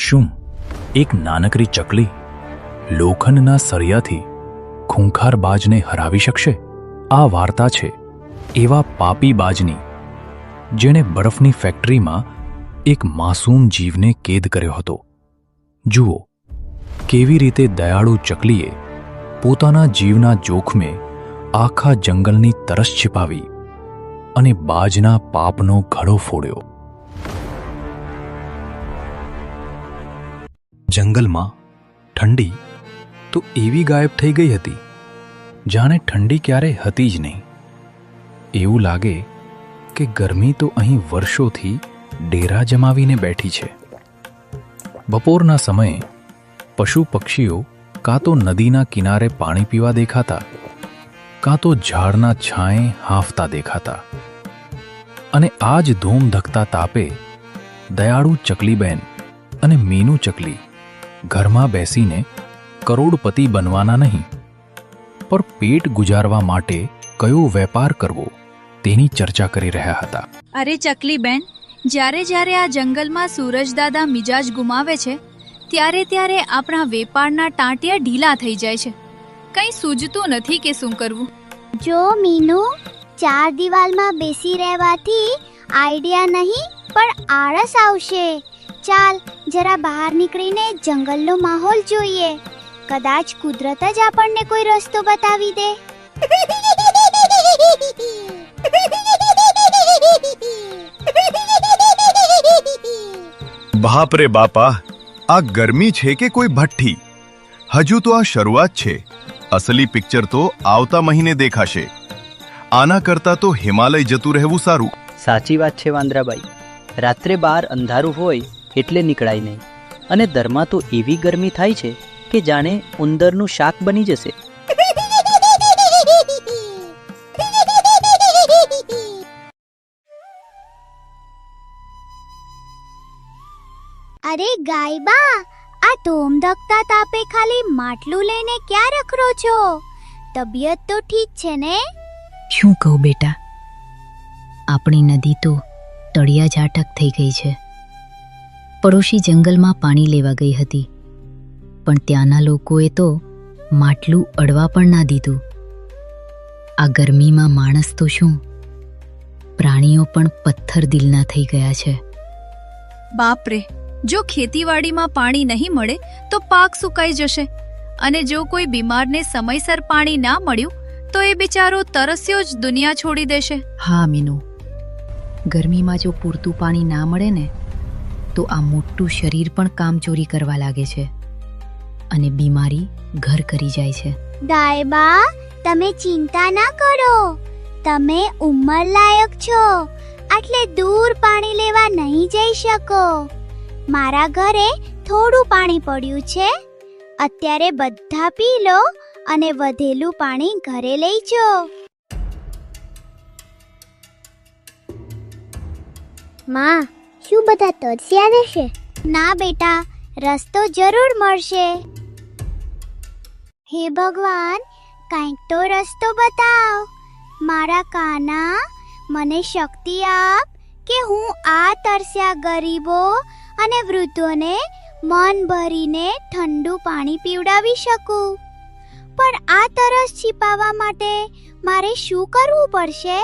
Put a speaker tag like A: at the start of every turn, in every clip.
A: શું એક નાનકડી ચકલી લોખંડના સળિયાથી ખૂંખાર બાજને હરાવી શકશે? આ વાર્તા છે એવા પાપી બાજની જેણે બરફની ફેક્ટરીમાં એક માસૂમ જીવને કેદ કર્યો હતો. જુઓ કેવી રીતે દયાળુ ચકલીએ પોતાના જીવના જોખમે આખા જંગલની તરસ छिपाવી અને બાજના પાપનો ઘડો ફોડ્યો. જંગલમાં ઠંડી તો એવી ગાયબ થઈ ગઈ હતી જાણે ઠંડી ક્યારે હતી જ નહીં. એવું લાગે કે ગરમી તો અહીં વર્ષોથી ડેરા જમાવીને બેઠી છે. બપોરના સમયે પશુ પક્ષીઓ કાં તો નદીના કિનારે પાણી પીવા દેખાતા, કાં તો ઝાડના છાંયે હાંફતા દેખાતા. અને આ જ ધૂમધકતા તાપે દયાળુ ચકલીબેન અને મીનુ ચકલી ઘરમાં બેસીને કરોડપતિ બનવાના નહીં, પર પેટ ગુજારવા માટે કયો વેપાર કરવો તેની ચર્ચા કરી રહ્યા હતા.
B: અરે ચકલીબેન, જ્યારે જ્યારે આ જંગલમાં સૂરજદાદા મિજાજ ગુમાવે છે ત્યારે ત્યારે આપણા વેપારના ટાંટિયા ઢીલા થઈ જાય છે. કંઈ સૂઝતું નથી કે શું કરવું.
C: જો મીનુ, ચાર દિવાલમાં બેસી રહેવાથી આઈડિયા નહીં પણ આળસ આવશે. ચાલ જરા બહાર નીકળીને જંગલનો માહોલ જોઈએ. કદાચ કુદરત જ આપણને કોઈ રસ્તો બતાવી દે.
D: બાપ રે બાપા, આ ગરમી છે કે કોઈ ભઠ્ઠી? હજુ તો આ શરૂઆત છે. અસલી પિક્ચર તો આવતા મહિને દેખાશે. આના કરતા તો હિમાલય જતું રહેવું સારું.
E: સાચી વાત છે વાંદરાબાઈ. રાત્રે બહાર અંધારું હોય એટલે નીકળાય નહીં, અને દરમાં તો એવી ગરમી થાય છે કે જાણે ઉંદરનું શાક બની જશે.
C: અરે ગાયબા, આ ધોમધકતા તાપે ખાલી માટલું લઈને ક્યાં રખડો છો? તબિયત તો ઠીક છે ને?
F: શું કહું બેટા, આપણી નદી તો તળિયા ઝાટક થઈ ગઈ છે. પડોશી જંગલમાં પાણી લેવા ગઈ હતી, પણ ત્યાંના લોકોએ તો માટલું અડવા પણ ના દીધું. આ ગરમીમાં માણસ તો શું, પ્રાણીઓ પણ પથ્થર દિલના થઈ ગયા છે.
B: બાપરે, જો ખેતીવાડીમાં પાણી નહીં મળે તો પાક સુકાઈ જશે, અને જો કોઈ બીમારને સમયસર પાણી ના મળ્યું તો એ બિચારો તરસ્યો જ દુનિયા છોડી દેશે.
F: હા મીનુ, ગરમીમાં જો પૂરતું પાણી ના મળે ને તો આ મોટું શરીર પણ કામચોરી કરવા લાગે છે અને બીમારી ઘર કરી જાય છે.
C: ગાયબા, તમે ચિંતા ના કરો. તમે ઉંમર લાયક છો, આટલે દૂર પાણી લેવા નહીં જઈ શકો. મારા ઘરે થોડું પાણી પડ્યું છે. અત્યારે બધા પી લો અને વધેલું પાણી ઘરે લઈ જાઓ. માં, શું બધા તરસ્યા રહેશે? ના બેટા, રસ્તો જરૂર મળશે. હે ભગવાન, કંઈક તો રસ્તો બતાવ. મારા કાના, મને શક્તિ આપ કે હું આ તરસ્યા ગરીબો અને વૃદ્ધોને મન ભરીને ઠંડુ પાણી પીવડાવી શકું. પણ આ તરસ छिपाવવા માટે મારે શું કરવું પડશે?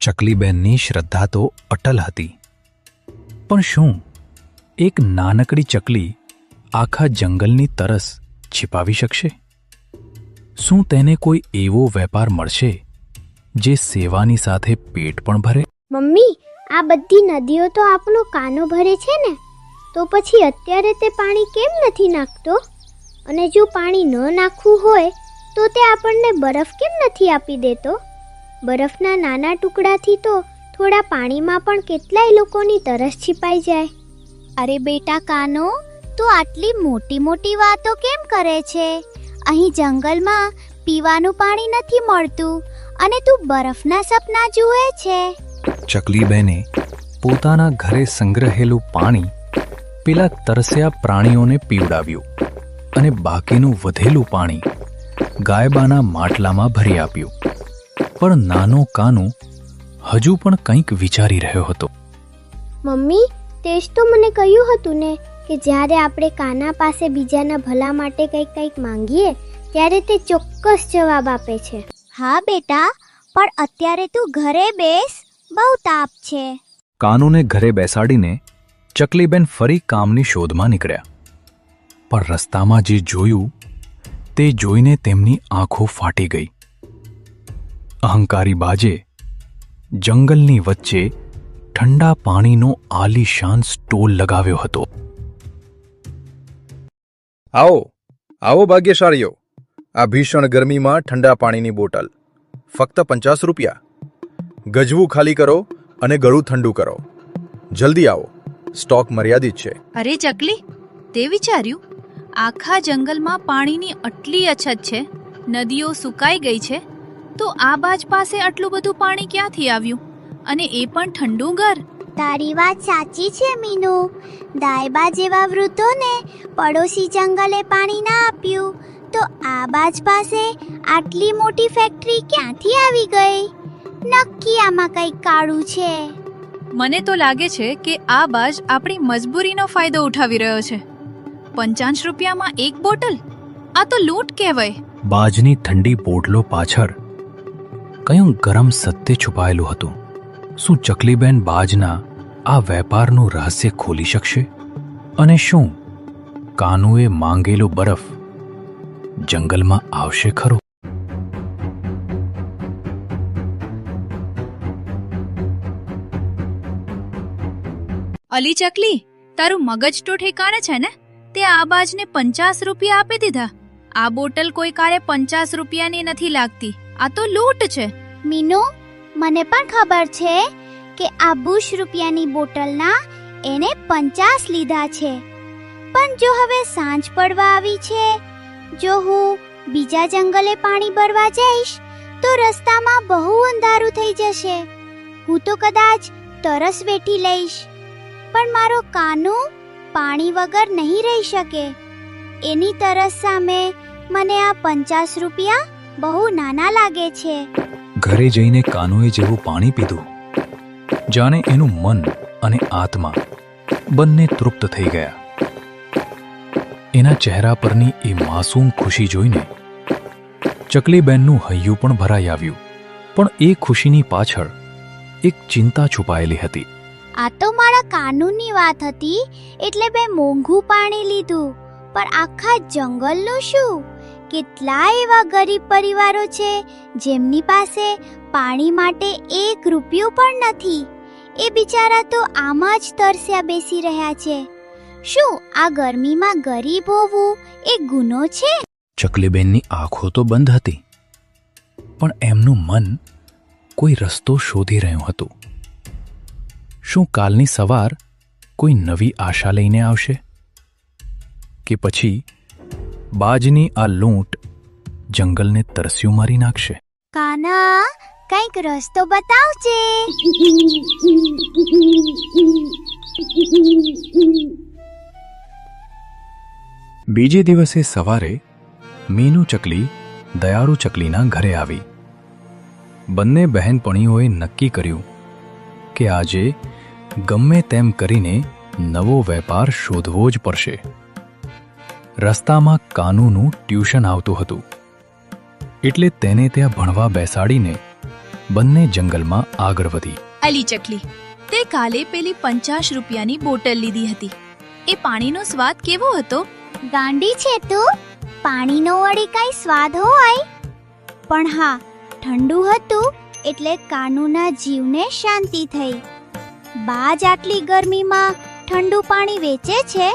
A: ચકલીબેનની શ્રદ્ધા તો અટલ હતી, પણ શું એક નાનકડી ચકલી આખા જંગલની તરસ छिपाવી શકશે? શું તેને કોઈ એવો વેપાર મળશે જે સેવાની સાથે પેટ પણ ભરે?
C: મમ્મી, આ બધી નદીઓ તો આપણો કાનો ભરે છે ને, તો પછી અત્યારે તે પાણી કેમ નથી નાખતો? અને જો પાણી ન નાખવું હોય તો તે આપણને બરફ કેમ નથી આપી દેતો? બરફના નાના ટુકડાથી તો થોડા પાણીમાં પણ કેટલાય લોકોની તરસ छिपाઈ જાય. અરે બેટા કાનો, તું આટલી મોટી મોટી વાતો કેમ કરે છે? અહીં જંગલમાં પીવાનું પાણી નથી મળતું અને તું બરફના સપના જુએ છે.
A: ચકલીબેને પોતાના ઘરે સંગ્રહેલું પાણી પેલા તરસ્યા પ્રાણીઓને પીવડાવ્યું અને બાકીનું વધેલું પાણી ગાયબાના માટલામાં ભરી આપ્યું. પણ નાનો કાનુ હજુ પણ કંઈક વિચારી રહ્યો હતો.
C: મમ્મી, તે જ તો મને કહ્યું હતું ને કે જ્યારે આપણે કાના પાસે બીજાના ભલા માટે કંઈક માંગીએ ત્યારે તે ચોક્કસ જવાબ આપે છે.
G: હા બેટા, પણ અત્યારે તું ઘરે બેસ, બહુ તાપ છે.
A: કાનુને ઘરે બેસાડીને ચકલીબેન ફરી કામની શોધમાં નીકળ્યા. પણ રસ્તામાં જે જોયું તે જોઈને તેમની આંખો ફાટી ગઈ. અહંકારી બાજે જંગલની વચ્ચે ઠંડા પાણીનો આલીશાન સ્ટોલ લગાવ્યો હતો.
H: આવો આવો ભાગ્યશાળીઓ, આ ભીષણ ગરમીમાં ઠંડા પાણીની બોટલ ફક્ત 50 રૂપિયા. ગજવું ખાલી કરો અને ગળું ઠંડુ કરો. જલ્દી આવો, સ્ટોક મર્યાદિત છે.
B: અરે ચકલી, તે વિચાર્યું આખા જંગલમાં પાણીની આટલી અછત છે, નદીઓ સુકાઈ ગઈ છે, તો આ બાજ પાસે આટલું બધું પાણી ક્યાંથી આવ્યું, અને એ પણ ઠંડુ ઘર?
G: તારી વાત સાચી છે મીનુ. દાયબા જેવા વૃદ્ધોને પડોશી જંગલે પાણી ના આપ્યું તો આ બાજ પાસે આટલી મોટી ફેક્ટરી ક્યાંથી આવી ગઈ? નક્કી આમાં કંઈક કાળું છે.
B: મને તો લાગે છે કે આ બાજ આપણી મજબૂરીનો ફાયદો ઉઠાવી રહ્યો છે. 50 રૂપિયામાં એક બોટલ, આ તો લૂંટ કહેવાય.
A: બાજની ઠંડી બોટલો પાછળ કયું ગરમ સત્ય છુપાયેલું હતું? શું ચકલીબેન બાજના આ વેપારનું રહસ્ય ખોલી શકશે? અને શું કાનુએ માંગેલો બરફ જંગલમાં આવશે ખરો?
B: અલી ચકલી, તારું મગજ તો ઠેકાણે છે ને? તે આ બાજને 50 રૂપિયા આપી દીધા. આ બોટલ કોઈ કાળે 50 રૂપિયાની નથી લાગતી. આ તો લૂંટ છે.
G: મીનુ, મને પણ ખબર છે કે આ 20 રૂપિયાની બોટલના એને 50 લીધા છે. પણ જો હવે સાંજ પડવા આવી છે, જો હું બીજા જંગલે પાણી ભરવા જઈશ તો રસ્તામાં બહુ અંધારું થઈ જશે. હું તો કદાચ તરસ વેઠી લઈશ, પણ મારો કાનુ પાણી વગર નહીં રહી શકે. એની તરસ સામે મને આ 50 રૂપિયા બહુ નાના લાગે છે.
A: ઘરે જઈને કાનુએ જેવું પાણી પીધું, જાણે એનું મન અને આત્મા બંને તૃપ્ત થઈ ગયા. એના ચહેરા પરની એ માસૂમ ખુશી જોઈને ચકલીબેનનું હૈયું પણ ભરાઈ આવ્યું. પણ એ ખુશીની પાછળ એક ચિંતા છુપાયેલી હતી.
G: આ તો મારા કાનૂની વાત હતી એટલે મેં મોંઘું પાણી લીધું, પણ આખા જંગલનું શું? કેટલાય એવા ગરીબ પરિવારો છે જેમની પાસે પાણી માટે 1 રૂપિયો પણ નથી. એ બિચારા તો આમ જ તરસ્યા બેસી રહ્યા છે. શું આ ગરમીમાં ગરીબ હોવું એ ગુનો છે?
A: ચકલીબેનની આંખો તો બંધ હતી, પણ એમનું મન કોઈ રસ્તો શોધી રહ્યું હતું. શું કાલની સવાર કોઈ નવી આશા લઈને આવશે? કે પછી બાજની આ લૂંટ જંગલને તરસ્યું મારી નાખશે?
G: કાના, કંઈક રસ્તો બતાવજે.
A: બીજે દિવસે સવારે મીનુ ચકલી દયાળુ ચકલીના ઘરે આવી. બંને બહેનપણીઓએ નક્કી કર્યું કે આજે ગમે તેમ કરીને નવો વેપાર શોધવો જ પડશે. રસ્તામાં કાનુનું ટ્યુશન આવતું હતું, એટલે તેને ત્યાં ભણવા બેસાડીને બંને જંગલમાં આગળ વધી.
B: અલી ચકલી, તે કાલે પેલી 50 રૂપિયાની બોટલ લીધી હતી. એ પાણીનો સ્વાદ કેવો હતો?
G: ગાંડી છે તું? પાણીનો વળી કઈ સ્વાદ હોય? પણ હા, ઠંડુ હતું એટલે કાનુના જીવને શાંતિ થઈ. બાજ આટલી ગરમીમાં ઠંડુ પાણી વેચે છે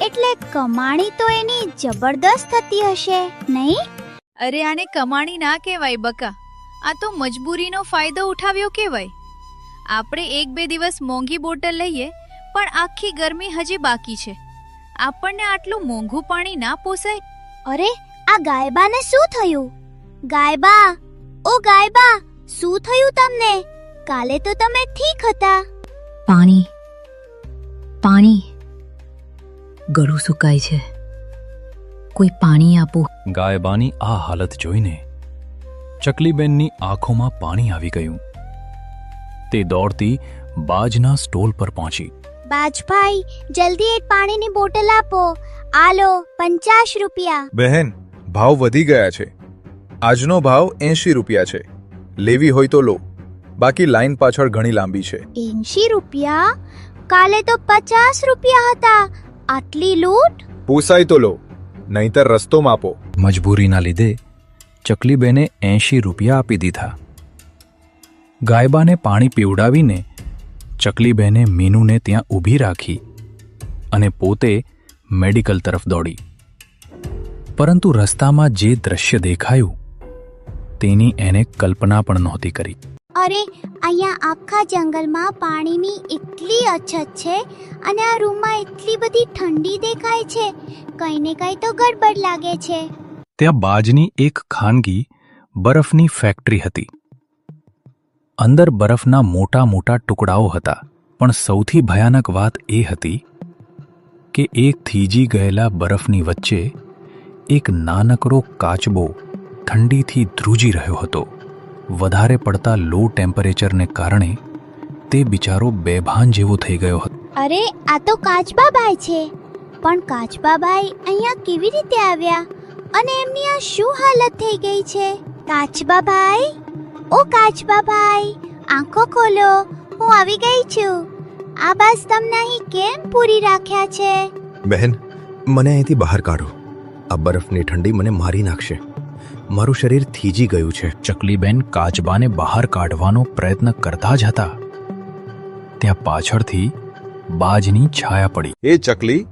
G: એટલે કમાણી તો એની જબરદસ્ત થતી હશે, નહીં?
B: અરે આને કમાણી ના કહેવાય બકા, આ તો મજબૂરીનો ફાયદો ઉઠાવ્યો કહેવાય. આપણે 1-2 દિવસ મોંઘી બોટલ લઈએ, પણ આખી ગરમી હજી બાકી છે. આપણને આટલું મોંઘું પાણી ના પોસાય.
G: અરે, આ ગાયબાને શું થયું? ગાયબા, ઓ ગાયબા, શું થયું તમને? કાલે તો તમે ઠીક હતા.
F: પાણી પાણી ગળું સુકાય છે, કોઈ પાણી આપો.
A: ગાયબાની આ હાલત જોઈને ચકલીબેનની આંખોમાં પાણી આવી ગયું. તે દોડતી બાજના સ્ટોલ પર પહોંચી.
G: બાજભાઈ, જલ્દી એક પાણીની બોટલ આપો. આ લો 50 રૂપિયા.
H: બહેન, ભાવ વધી ગયા છે. આજનો ભાવ 80 રૂપિયા છે. લેવી હોય તો લો, બાકી લાઈન પાછળ ઘણી લાંબી છે.
G: 80 રૂપિયા? કાલે તો 50 રૂપિયા હતા. આટલી લૂંટ?
H: પોસાય તો લો, નહીંતર રસ્તો માપો.
A: મજબૂરીના લીધે ચકલીબેને 80 રૂપિયા આપી દીધા. ગાયબાને પાણી પીવડાવીને ચકલીબેને મીનુને ત્યાં ઊભી રાખી અને પોતે મેડિકલ તરફ દોડી. પરંતુ રસ્તામાં જે દ્રશ્ય દેખાયું તેની એને કલ્પના પણ નહોતી કરી.
G: અરે, અહીંયા આખા જંગલમાં પાણીની એટલી અછત છે અને આ રૂમમાં એટલી બધી ઠંડી દેખાય છે. કંઈ ને કંઈ તો ગડબડ લાગે છે.
A: ત્યાં બાજની એક ખાનગી બરફની ફેક્ટરી હતી. અંદર બરફના મોટા મોટા ટુકડાઓ હતા, પણ સૌથી ભયાનક વાત એ હતી કે એક થીજી ગયેલા બરફની વચ્ચે એક નાનકડો કાચબો ઠંડીથી ધ્રુજી રહ્યો હતો. વધારે પડતા લો ટેમ્પરેચરને કારણે તે બિચારો બેભાન જેવો થઈ ગયો હતો.
G: અરે, આ તો કાચબાભાઈ છે. પણ કાચબાભાઈ અહીંયા કેવી રીતે આવ્યા અને એમની આ શું હાલત થઈ ગઈ છે? કાચબાભાઈ, ઓ કાચબાભાઈ, આંખો ખોલો, હું આવી ગઈ છું. આ બસ તમને અહીં કેમ પૂરી રાખ્યા છે?
I: બહેન, મને અહીંથી બહાર કાઢો. આ બરફની ઠંડી મને મારી નાખશે. મારું શરીર થીજી ગયું છે.
A: ચકલીબેન કાચબાને બહાર કાઢવાનો પ્રયત્ન કરતા જ હતા, ત્યાં પાછળથી બાજની છાયા પડી.
H: એ ચકલી,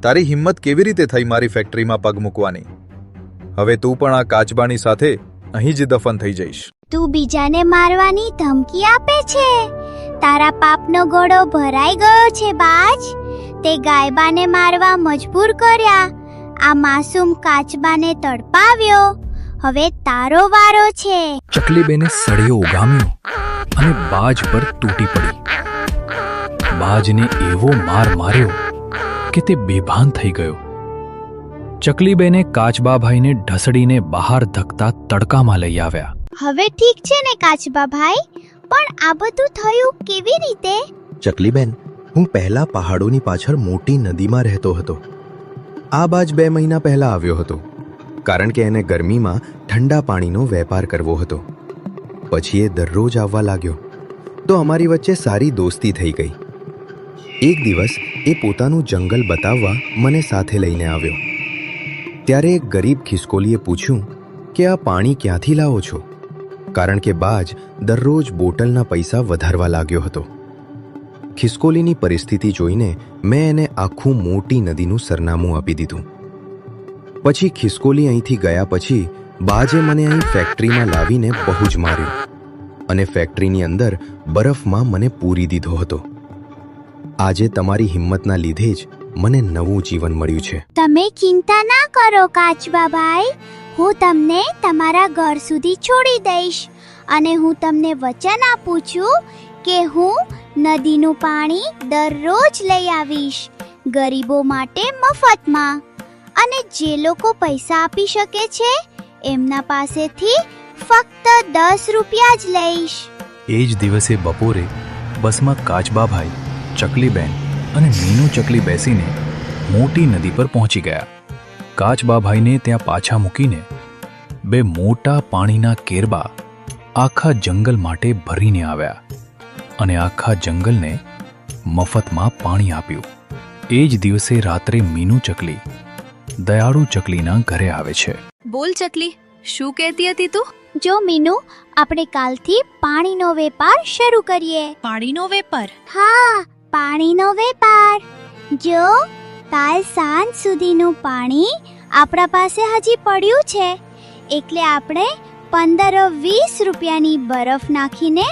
H: તારી હિંમત કેવી રીતે થઈ મારી ફેક્ટરીમાં પગ મૂકવાની? હવે તું પણ આ કાચબાની સાથે અહીં જ દફન થઈ જઈશ.
G: તું બીજાને મારવાની ધમકી આપે છે? તારા પાપનો ઘોડો ભરાઈ ગયો છે બાજ. તે ગાયબાને મારવા મજબૂર કર્યા, આ માસૂમ કાચબાને તડપાવ્યો. હવે તારો વારો છે.
A: ચકલીબેને સળિયો ઉગામ્યો અને બાજ પર તૂટી પડી. બાજને એવો માર માર્યો કે તે બેભાન થઈ ગયો. ચકલીબેને કાચબાભાઈને ઢસડીને બહાર ધકતા તડકામાં લઈ આવ્યા.
G: હવે ઠીક છે ને કાચબાભાઈ, પણ આ બધું થયું કેવી રીતે?
I: ચકલીબેન, હું પહેલા પહાડોની પાછળ મોટી નદીમાં રહેતો હતો. આ બાજ 2 મહિના પહેલા આવ્યો હતો, કારણ કે એને ગરમીમાં ઠંડા પાણીનો વેપાર કરવો હતો. પછી એ દરરોજ આવવા લાગ્યો, તો અમારી વચ્ચે સારી દોસ્તી થઈ ગઈ. એક દિવસ એ પોતાનું જંગલ બતાવવા મને સાથે લઈને આવ્યો. ત્યારે એક ગરીબ ખિસકોલીએ પૂછ્યું કે આ પાણી ક્યાંથી લાવો છો? કારણ કે બાજ દરરોજ બોટલના પૈસા વધારવા લાગ્યો હતો. ખિસકોલીની પરિસ્થિતિ જોઈને મેં એને આખું મોટી નદીનું સરનામું આપી દીધું. પછી ખિસકોલી અહીંથી ગયા પછી બાજે મને અહીં ફેક્ટરીમાં લાવીને બહુ જ માર્યો અને ફેક્ટરીની અંદર બરફમાં મને પૂરી દીધો હતો. આજે તમારી હિંમતના લીધે જ મને નવું જીવન મળ્યું છે.
G: તમે ચિંતા ના કરો કાચબાભાઈ, હું તમને તમારા ઘર સુધી છોડી દઈશ અને હું તમને વચન આપું છું કે હું નદીનું પાણી દરરોજ લઈ આવીશ, ગરીબો માટે મફતમાં. અને જે લોકો પૈસા આપી શકે છે એમના પાસેથી ફક્ત 10 રૂપિયા જ લઈશ.
A: એ જ દિવસે બપોરે બસમાં કાચબાભાઈ, ચકલીબેન અને મીનુ ચકલી બેસીને મોટી નદી પર પહોંચી ગયા. કાચબાભાઈને ત્યાં પાછા મૂકીને 2 મોટા પાણીના કેરબા આખા જંગલ માટે ભરીને આવ્યા અને આખા જંગલને મફતમાં પાણી આપ્યું. એ જ દિવસે રાત્રે મીનુ ચકલી દયાળુ ચકલીના ઘરે આવે છે.
B: બોલ ચકલી, શું કહેતી હતી તું?
G: જો મીનુ, આપણે કાલથી પાણીનો વેપાર શરૂ કરીએ.
B: પાણીનો વેપાર?
G: હા, પાણીનો વેપાર. જો કાલ સાંજ સુધીનું પાણી આપણા પાસે હજી પડ્યું છે, એટલે આપણે 15-20 રૂપિયાની બરફ નાખીને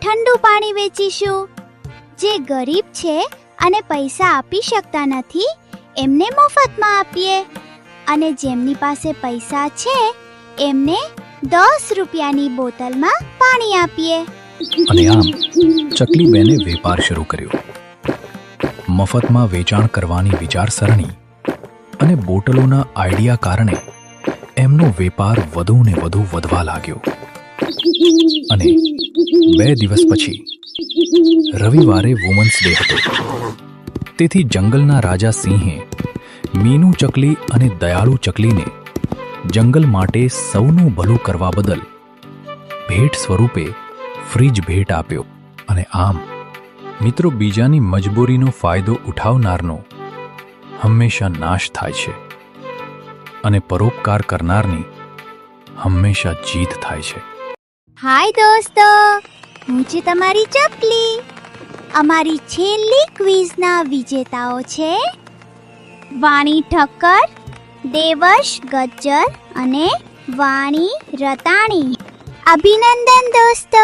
G: ઠંડુ પાણી વેચીશું. જે ગરીબ છે અને પૈસા આપી શકતા નથી એમને મફતમાં આપીએ અને જેમની પાસે પૈસા છે એમને 10 રૂપિયાની બોટલમાં પાણી આપીએ.
A: અને આમ ચકલીબેને વેપાર શરૂ કર્યો. મફતમાં વેચાણ કરવાની વિચારસરણી અને બોટલોના આઈડિયા કારણે એમનો વેપાર વધુ ને વધુ વધવા લાગ્યો. અને 2 દિવસ પછી રવિવારે વુમન્સ ડે હતો. તેથી જંગલના રાજા સિંહે મીનુ ચકલી અને દયાળુ ચકલીને જંગલ માટે સૌનું ભલું કરવા બદલ ભેટ સ્વરૂપે ફ્રીજ ભેટ આપ્યો. અને આમ મિત્રો, બીજાની મજબૂરીનો ફાયદો ઉઠાવનારનો હંમેશા નાશ થાય છે અને પરોપકાર કરનારની હંમેશા જીત થાય છે.
G: હાય દોસ્તો, હું છું તમારી ચકલી. અમારી છેલ્લી ક્વિઝના વિજેતાઓ છે વાણી ઠક્કર, દેવશ ગજ્જર અને વાણી રતાણી. અભિનંદન દોસ્તો.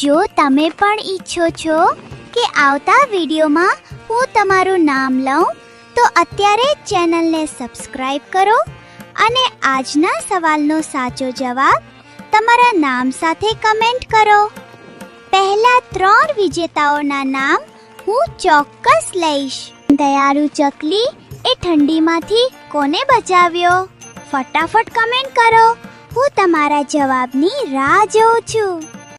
G: જો તમે પણ ઈચ્છો છો કે આવતા વિડીયોમાં હું તમારું નામ લઉં તો અત્યારે ચેનલને સબસ્ક્રાઇબ કરો અને આજના સવાલનો સાચો જવાબ તમારા નામ સાથે કમેન્ટ કરો. પહેલા 3 વિજેતાઓના નામ હું ચોક્કસ લઈશ. દયાળુ ચકલી એ ઠંડીમાંથી કોને બચાવ્યો? ફટાફટ કમેન્ટ કરો. હું તમારા જવાબની રાહ જોઉં છું.